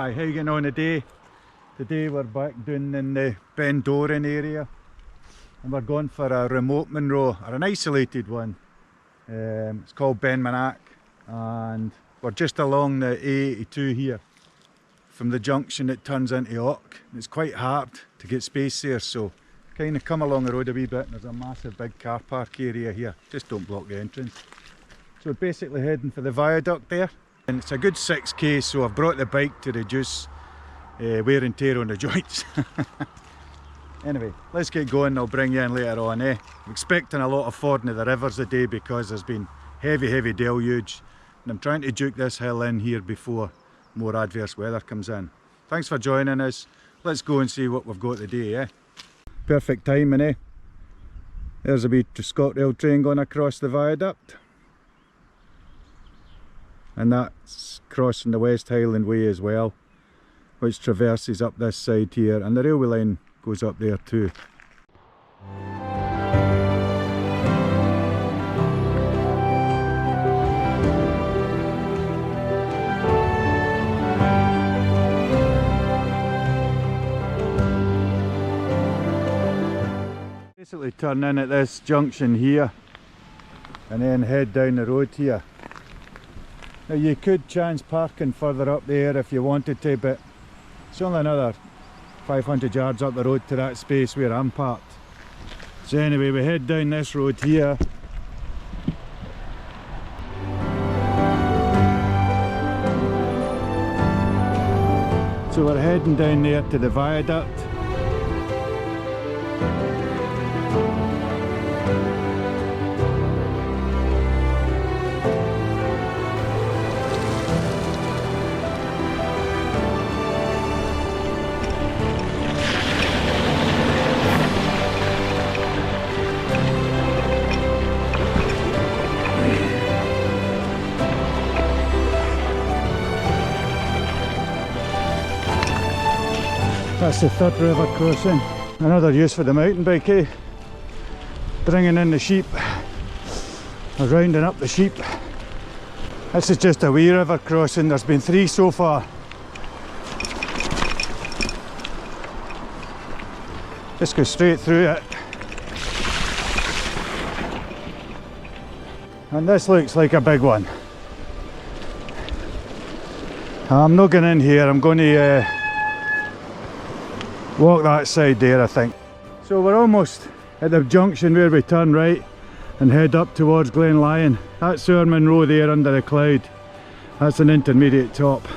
Hi, how you getting on today? Today we're back down in the Beinn-Dorain area and we're going for a remote Munro, or an isolated one. It's called Beinn Mhanach and we're just along the A82 here from the junction that turns into Och. It's quite hard to get space there, so kind of come along the road a wee bit and there's a massive big car park area here. Just don't block the entrance. So we're basically heading for the viaduct there. And it's a good 6k, so I've brought the bike to reduce wear and tear on the joints. Anyway, let's get going. I'll bring you in later on. I'm expecting a lot of fording of the rivers today because there's been heavy deluge, and I'm trying to duke this hill in here before more adverse weather comes in. Thanks for joining us. Let's go and see what we've got today. Perfect timing. There's a wee ScotRail train going across the viaduct. And that's crossing the West Highland Way as well, which traverses up this side here, and the railway line goes up there too. Basically turn in at this junction here and then head down the road here. Now you could chance parking further up there if you wanted to, but it's only another 500 yards up the road to that space where I'm parked. So anyway, we head down this road here. So we're heading down there to the viaduct. That's the third river crossing. Another use for the mountain bike, bringing in the sheep, or rounding up the sheep. This is just a wee river crossing. There's been 3 so far. Just go straight through it. And this looks like a big one. I'm not going in here, I'm going to walk that side there, I think. So we're almost at the junction where we turn right and head up towards Glen-Lyon. That's our Munro there under the cloud. That's an intermediate top.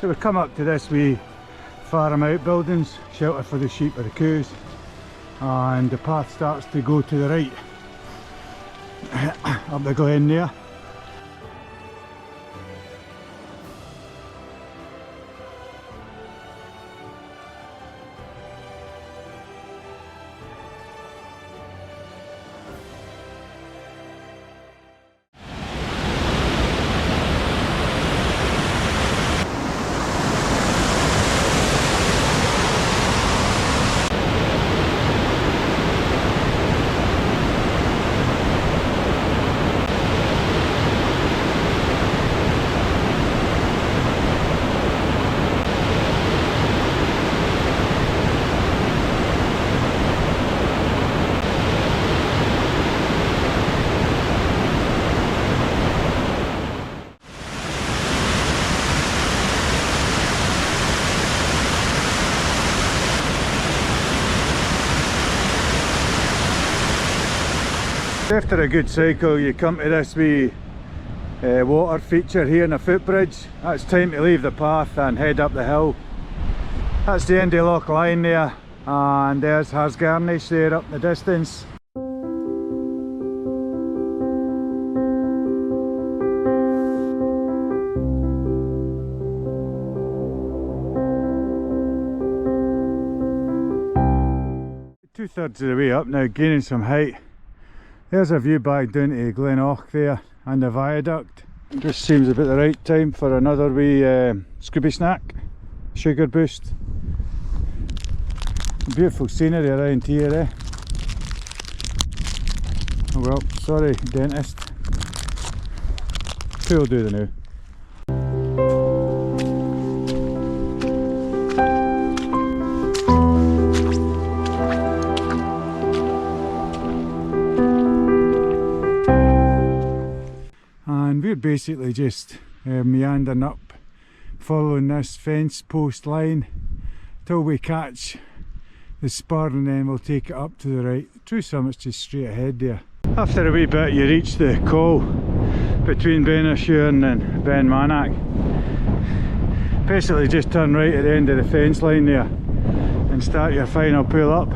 So we come up to this wee farm outbuildings, shelter for the sheep or the cows. And the path starts to go to the right up the glen there. After a good cycle you come to this wee water feature here in a footbridge. That's time to leave the path and head up the hill. That's the end of Loch Lyon there, and there's Harsgarnish there up in the distance. Two-thirds of the way up now, gaining some height. There's a view back down to Glen-auch there and the viaduct. It just seems about the right time for another wee Scooby snack, sugar boost. Beautiful scenery around here, eh? Oh well, sorry dentist. Who'll do the now? And we're basically just meandering up, following this fence post line till we catch the spur, and then we'll take it up to the right. The true summit's just straight ahead there. After a wee bit you reach the col between Beinn-Dorain and Beinn Mhanach. Basically just turn right at the end of the fence line there and start your final pull up.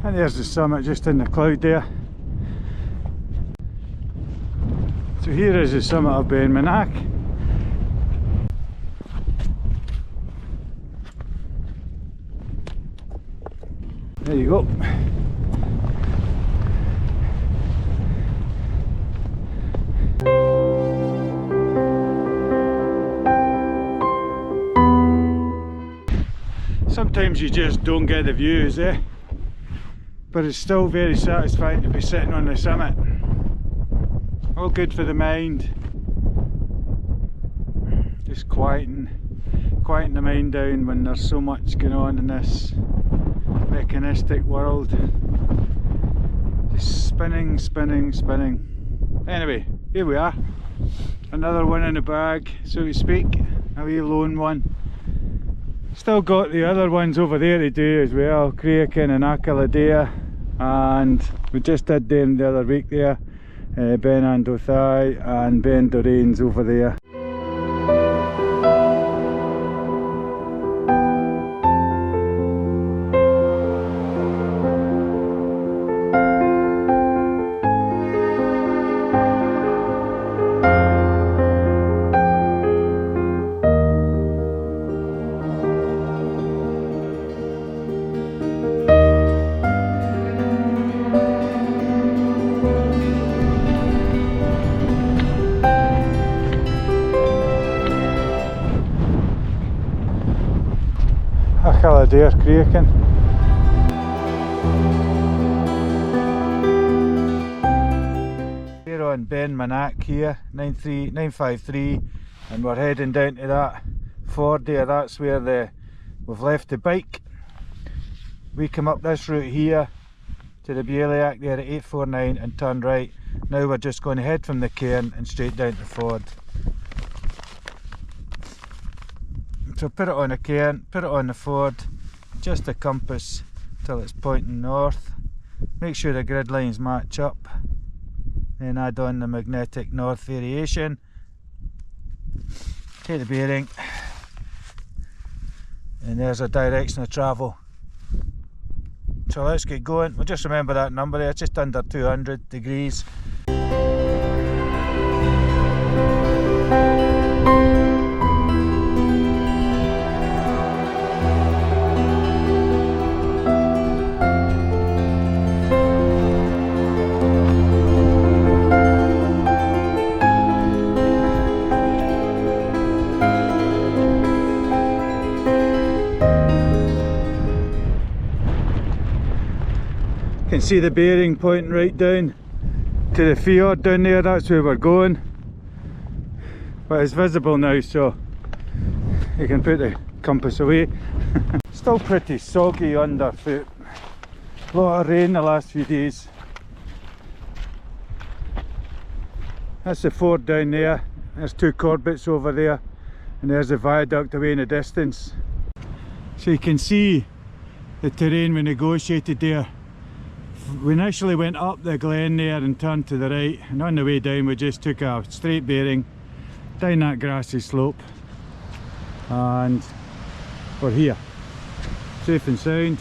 And there's the summit just in the cloud there. So here is the summit of Beinn Mhanach. There you go. Sometimes you just don't get the views, eh? But it's still very satisfying to be sitting on the summit. All good for the mind. Just quieting the mind down when there's so much going on in this mechanistic world. Just spinning, spinning, spinning. Anyway, here we are. Another one in the bag, so to speak. A wee lone one. Still got the other ones over there to do as well. Creachin and Aquiladea. And we just did them the other week there. Beinn-nan-Dothaidh and Beinn-Dorain's over there. Aquiladea Creachin. We're on Beinn Mhanach here, 953, and we're heading down to that ford there. That's where we've left the bike. We come up this route here to the Beinn there at 849 and turn right. Now we're just going to head from the cairn and straight down to the ford. So put it on a cairn, put it on the ford, just a compass till it's pointing north. Make sure the grid lines match up. Then add on the magnetic north variation. Take the bearing. And there's a direction of travel. So let's get going. We'll just remember that number there, it's just under 200 degrees. You can see the bearing pointing right down to the fjord down there. That's where we're going, but it's visible now, so you can put the compass away. Still pretty soggy underfoot. A lot of rain the last few days. That's the ford down there. There's two Corbett's over there, and there's the viaduct away in the distance. So you can see the terrain we negotiated there. We initially went up the glen there and turned to the right, and on the way down we just took a straight bearing down that grassy slope, and we're here, safe and sound.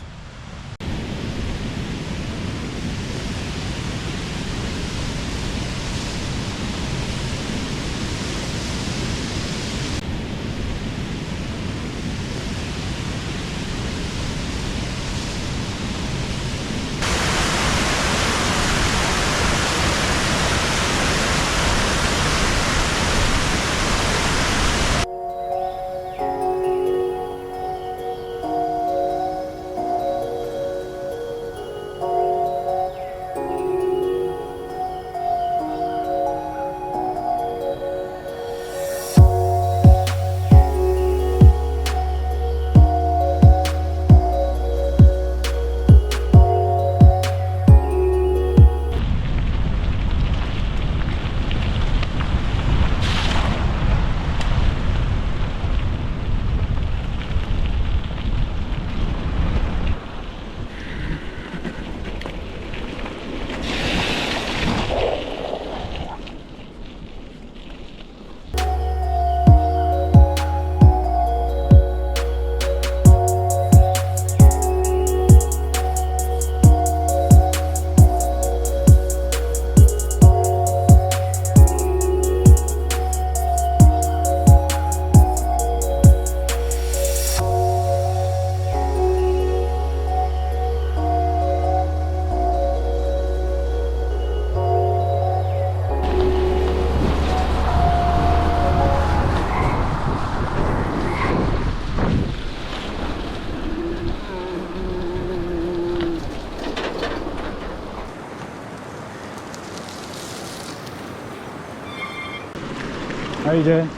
How you doing?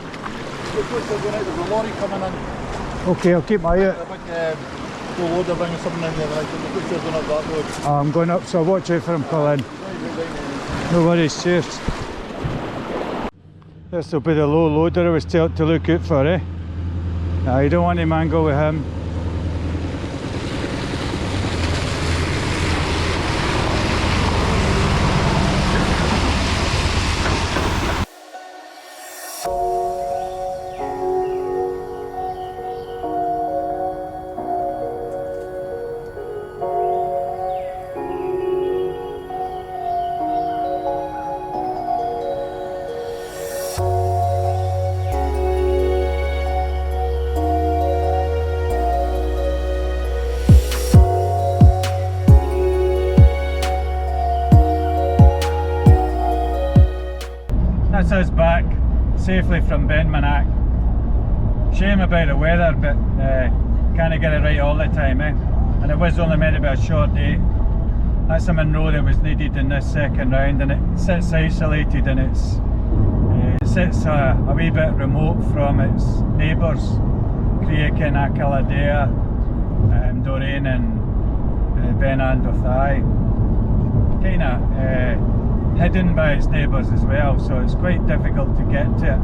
There's a lorry coming in. Okay, I'll keep my eye out. A big full loader bringing something in there. Right, the butcher's going up that road. Oh, I'm going up, so watch out for him pulling. No worries, cheers. This will be the low loader I was told to look out for, eh? Nah, you don't want to mangle with him. That's us back safely from Beinn Mhanach. Shame about the weather, but can't get it right all the time, eh? And it was only meant to be a short day. That's a Munro that was needed in this second round, and it sits isolated, and it sits a wee bit remote from its neighbours, Beinn-Dorain and Beinn-nan-Dothaidh. Kind of hidden by its neighbours as well, so it's quite difficult to get to it,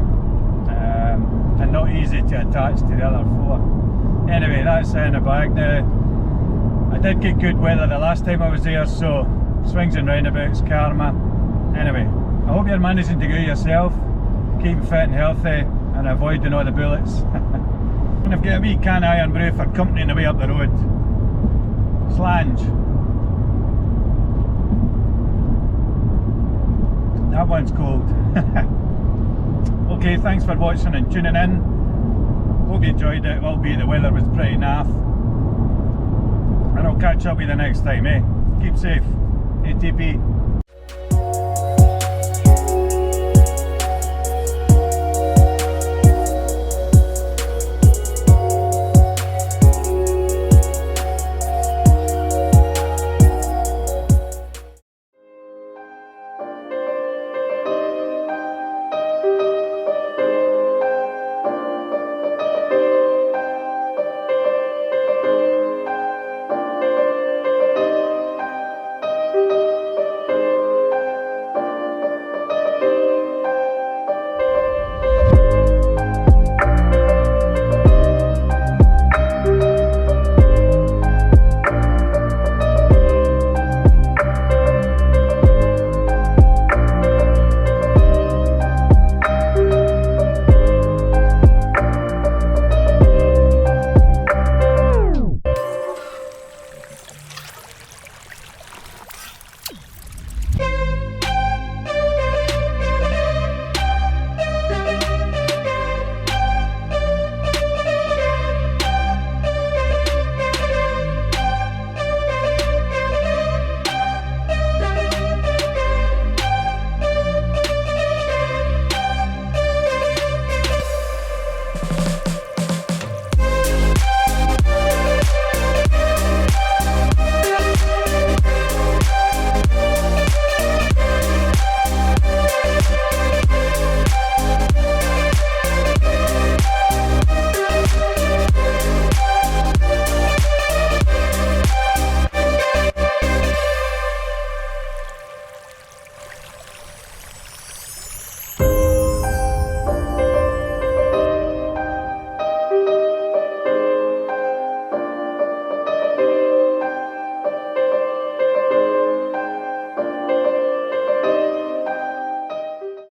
and not easy to attach to the other four. Anyway, that's in the bag now. I did get good weather the last time I was there, so swings and roundabouts, karma. Anyway, I hope you're managing to go yourself, keeping fit and healthy, and avoiding all the bullets. And I've got a wee can of iron brew for company on the way up the road. Slange. That one's cold. Okay, thanks for watching and tuning in. Hope you enjoyed it, albeit the weather was pretty naff. And I'll catch up with you the next time, eh? Keep safe. ATP.